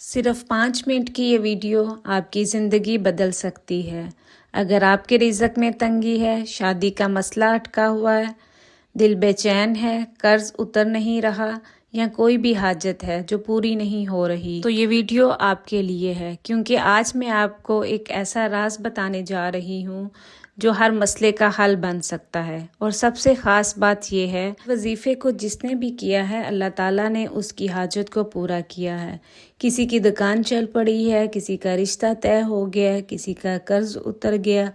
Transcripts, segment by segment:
صرف 5 منٹ کی یہ ویڈیو آپ کی زندگی بدل سکتی ہے۔ اگر آپ کے رزق میں تنگی ہے، شادی کا مسئلہ اٹکا ہوا ہے، دل بے چین ہے، قرض اتر نہیں رہا یا کوئی بھی حاجت ہے جو پوری نہیں ہو رہی، تو یہ ویڈیو آپ کے لیے ہے، کیونکہ آج میں آپ کو ایک ایسا راز بتانے جا رہی ہوں جو ہر مسئلے کا حل بن سکتا ہے۔ اور سب سے خاص بات یہ ہے، وظیفے کو جس نے بھی کیا ہے اللہ تعالیٰ نے اس کی حاجت کو پورا کیا ہے۔ کسی کی دکان چل پڑی ہے، کسی کا رشتہ طے ہو گیا، کسی کا قرض اتر گیا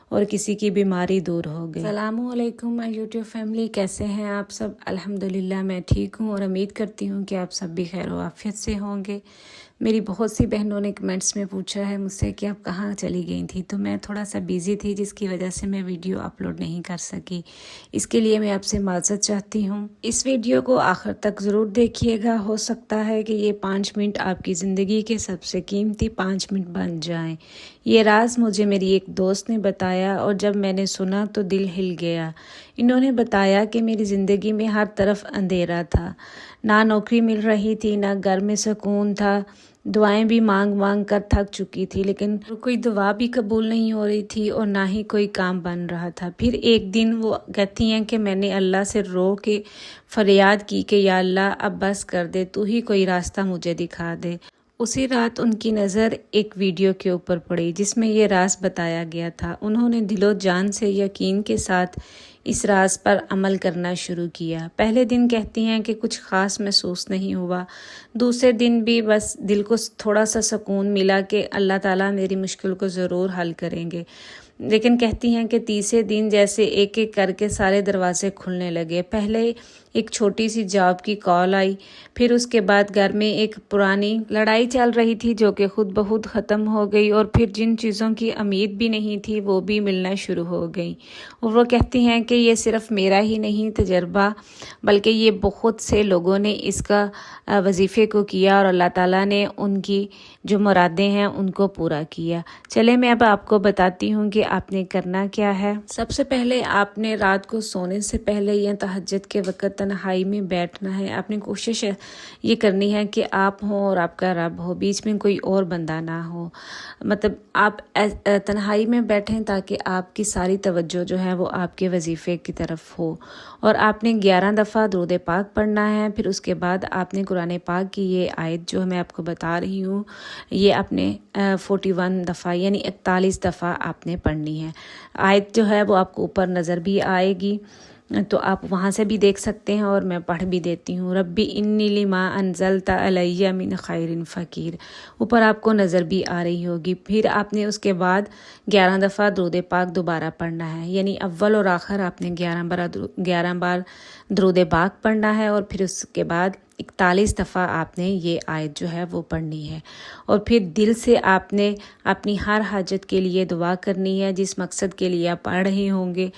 اور کسی کی بیماری دور ہو گئی۔ السلام علیکم مائی یوٹیوب فیملی، کیسے ہیں آپ سب؟ الحمدللہ میں ٹھیک ہوں اور امید کرتی ہوں کہ آپ سب بھی خیر و عافیت سے ہوں گے۔ میری بہت سی بہنوں نے کمنٹس میں پوچھا ہے مجھ سے کہ آپ کہاں چلی گئی تھی، تو میں تھوڑا سا بیزی تھی جس کی وجہ سے میں ویڈیو اپلوڈ نہیں کر سکی، اس کے لیے میں آپ سے معذرت چاہتی ہوں۔ اس ویڈیو کو آخر تک ضرور دیکھیے گا، ہو سکتا ہے کہ یہ 5 منٹ آپ کی زندگی کے سب سے قیمتی 5 منٹ بن جائیں۔ یہ راز مجھے میری ایک دوست نے بتایا اور جب میں نے سنا تو دل ہل گیا۔ انہوں نے بتایا کہ میری زندگی میں ہر طرف اندھیرا تھا، نہ نوکری مل رہی تھی، نہ گھر میں سکون تھا، دعائیں بھی مانگ مانگ کر تھک چکی تھی، لیکن کوئی دعا بھی قبول نہیں ہو رہی تھی اور نہ ہی کوئی کام بن رہا تھا۔ پھر ایک دن وہ کہتی ہیں کہ میں نے اللہ سے رو کے فریاد کی کہ یا اللہ اب بس کر دے، تو ہی کوئی راستہ مجھے دکھا دے۔ اسی رات ان کی نظر ایک ویڈیو کے اوپر پڑی جس میں یہ راز بتایا گیا تھا۔ انہوں نے دل و جان سے یقین کے ساتھ اس راز پر عمل کرنا شروع کیا۔ پہلے دن کہتی ہیں کہ کچھ خاص محسوس نہیں ہوا، دوسرے دن بھی بس دل کو تھوڑا سا سکون ملا کہ اللہ تعالیٰ میری مشکل کو ضرور حل کریں گے، لیکن کہتی ہیں کہ تیسرے دن جیسے ایک ایک کر کے سارے دروازے کھلنے لگے۔ پہلے ایک چھوٹی سی جاب کی کال آئی، پھر اس کے بعد گھر میں ایک پرانی لڑائی چل رہی تھی جو کہ خود بخود ختم ہو گئی، اور پھر جن چیزوں کی امید بھی نہیں تھی وہ بھی ملنا شروع ہو گئی۔ اور وہ کہتی ہیں کہ یہ صرف میرا ہی نہیں تجربہ، بلکہ یہ بہت سے لوگوں نے اس کا وظیفے کو کیا اور اللہ تعالیٰ نے ان کی جو مرادیں ہیں ان کو پورا کیا۔ چلے میں اب آپ کو بتاتی ہوں کہ آپ نے کرنا کیا ہے۔ سب سے پہلے آپ نے رات کو سونے سے پہلے یا تہجد کے وقت تنہائی میں بیٹھنا ہے۔ آپ نے کوشش یہ کرنی ہے کہ آپ ہوں اور آپ کا رب ہو، بیچ میں کوئی اور بندہ نہ ہو، مطلب آپ تنہائی میں بیٹھیں تاکہ آپ کی ساری توجہ جو ہے وہ آپ کے وظیفے کی طرف ہو۔ اور آپ نے 11 دفعہ درود پاک پڑھنا ہے، پھر اس کے بعد آپ نے قرآن پاک کی یہ آیت جو میں آپ کو بتا رہی ہوں یہ آپ نے 41 دفعہ یعنی 41 دفعہ آپ نے پڑھنی ہے۔ آیت جو ہے وہ آپ کو اوپر نظر بھی آئے گی، تو آپ وہاں سے بھی دیکھ سکتے ہیں اور میں پڑھ بھی دیتی ہوں۔ ربی انی لما انزلت علی من خیر فقیر، اوپر آپ کو نظر بھی آ رہی ہوگی۔ پھر آپ نے اس کے بعد 11 دفعہ درود پاک دوبارہ پڑھنا ہے، یعنی اول اور آخر آپ نے 11 بار درود پاک پڑھنا ہے، اور پھر اس کے بعد 41 دفعہ آپ نے یہ آیت جو ہے وہ پڑھنی ہے۔ اور پھر دل سے آپ نے اپنی ہر حاجت کے لیے دعا کرنی ہے، جس مقصد کے لیے آپ پڑھ رہے ہوں گے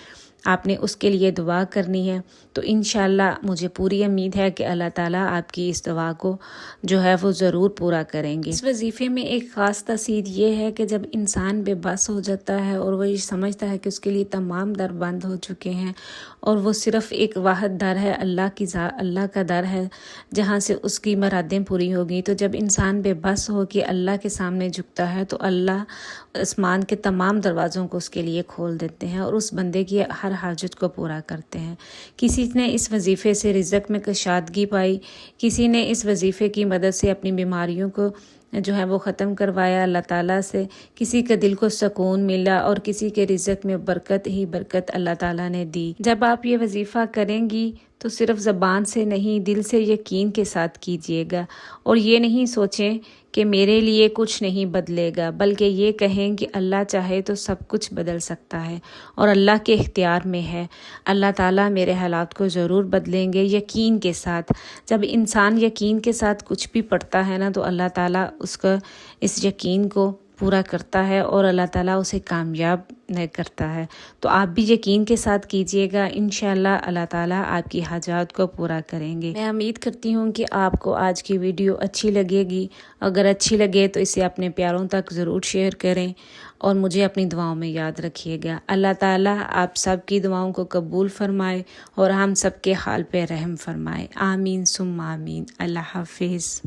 آپ نے اس کے لیے دعا کرنی ہے، تو انشاءاللہ مجھے پوری امید ہے کہ اللہ تعالیٰ آپ کی اس دعا کو جو ہے وہ ضرور پورا کریں گے۔ اس وظیفے میں ایک خاص تاثیر یہ ہے کہ جب انسان بے بس ہو جاتا ہے اور وہ یہ سمجھتا ہے کہ اس کے لیے تمام در بند ہو چکے ہیں اور وہ صرف ایک واحد در ہے، اللہ کا در ہے جہاں سے اس کی مرادیں پوری ہوگی، تو جب انسان بے بس ہو کے اللہ کے سامنے جھکتا ہے تو اللہ آسمان کے تمام دروازوں کو اس کے لیے کھول دیتے ہیں اور اس بندے کی ہر حاجت کو پورا کرتے ہیں۔ کسی نے اس وظیفے سے رزق میں کشادگی پائی، کسی نے اس وظیفے کی مدد سے اپنی بیماریوں کو جو ہے وہ ختم کروایا اللہ تعالیٰ سے، کسی کے دل کو سکون ملا اور کسی کے رزق میں برکت ہی برکت اللہ تعالیٰ نے دی۔ جب آپ یہ وظیفہ کریں گی تو صرف زبان سے نہیں، دل سے یقین کے ساتھ کیجیے گا، اور یہ نہیں سوچیں کہ میرے لیے کچھ نہیں بدلے گا، بلکہ یہ کہیں کہ اللہ چاہے تو سب کچھ بدل سکتا ہے اور اللہ کے اختیار میں ہے، اللہ تعالیٰ میرے حالات کو ضرور بدلیں گے یقین کے ساتھ۔ جب انسان یقین کے ساتھ کچھ بھی پڑھتا ہے نا تو اللہ تعالیٰ اس یقین کو پورا کرتا ہے اور اللہ تعالیٰ اسے کامیاب کرتا ہے۔ تو آپ بھی یقین کے ساتھ کیجیے گا، انشاءاللہ اللہ تعالیٰ آپ کی حاجات کو پورا کریں گے۔ میں امید کرتی ہوں کہ آپ کو آج کی ویڈیو اچھی لگے گی، اگر اچھی لگے تو اسے اپنے پیاروں تک ضرور شیئر کریں اور مجھے اپنی دعاؤں میں یاد رکھیے گا۔ اللہ تعالیٰ آپ سب کی دعاؤں کو قبول فرمائے اور ہم سب کے حال پہ رحم فرمائے، آمین ثم آمین۔ اللہ حافظ۔